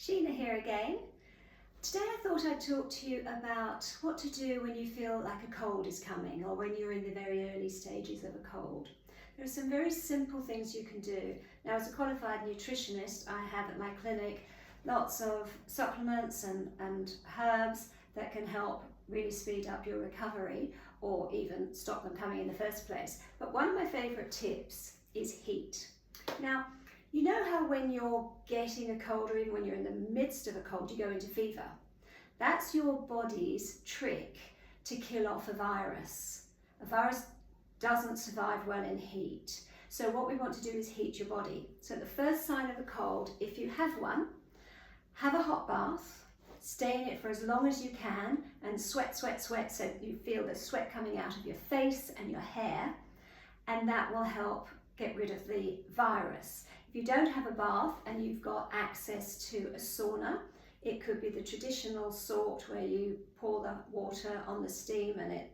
Sheena here again. Today I thought I'd talk to you about what to do when you feel like a cold is coming or when you're in the very early stages of a cold. There are some very simple things you can do. Now, as a qualified nutritionist, I have at my clinic lots of supplements and herbs that can help really speed up your recovery or even stop them coming in the first place. But one of my favourite tips is heat. Now, you know how when you're getting a cold or even when you're in the midst of a cold, you go into fever? That's your body's trick to kill off a virus. A virus doesn't survive well in heat. So what we want to do is heat your body. So the first sign of a cold, if you have one, have a hot bath, stay in it for as long as you can and sweat so you feel the sweat coming out of your face and your hair, and that will help get rid of the virus. If you don't have a bath and you've got access to a sauna, it could be the traditional sort where you pour the water on the steam and it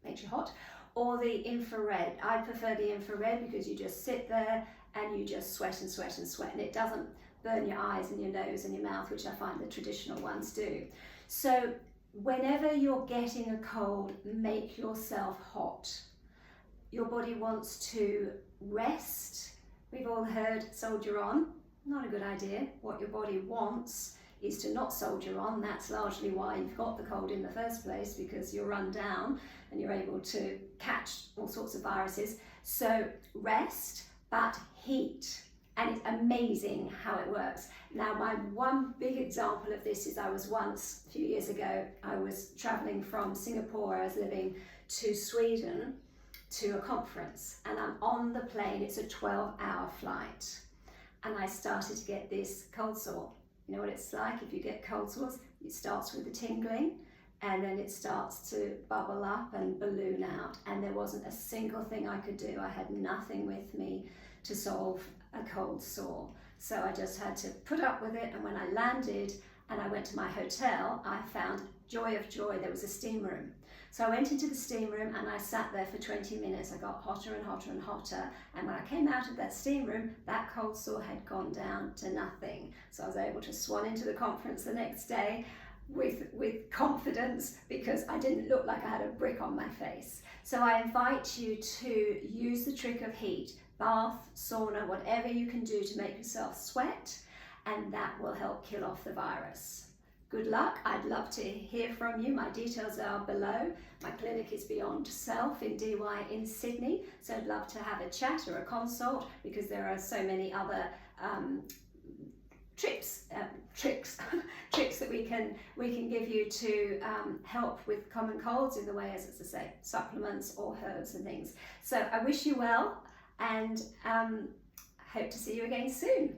makes you hot, or the infrared. I prefer the infrared because you just sit there and you just sweat and it doesn't burn your eyes and your nose and your mouth, which I find the traditional ones do. So whenever you're getting a cold, make yourself hot. Your body wants to rest. We've all heard soldier on. Not a good idea. What your body wants is to not soldier on. That's largely why you've got the cold in the first place, because you're run down and you're able to catch all sorts of viruses. So rest, but heat. And it's amazing how it works. Now, my one big example of this is I was once, a few years ago, I was traveling from Singapore. I was living to Sweden to a conference, and I'm on the plane. It's a 12-hour flight, and I started to get this cold sore. You know what it's like if you get cold sores? It starts with the tingling, and then it starts to bubble up and balloon out, and there wasn't a single thing I could do. I had nothing with me to solve a cold sore, so I just had to put up with it. And when I landed and I went to my hotel, I found, joy of joy, there was a steam room. So I went into the steam room and I sat there for 20 minutes. I got hotter and hotter and hotter. And when I came out of that steam room, that cold sore had gone down to nothing. So I was able to swan into the conference the next day with confidence, because I didn't look like I had a brick on my face. So I invite you to use the trick of heat, bath, sauna, whatever you can do to make yourself sweat, and that will help kill off the virus. Good luck. I'd love to hear from you. My details are below. My clinic is Beyond Self in DY in Sydney, so I'd love to have a chat or a consult, because there are so many other tricks that we can give you to help with common colds in the way, as I say, supplements or herbs and things. So I wish you well, and hope to see you again soon.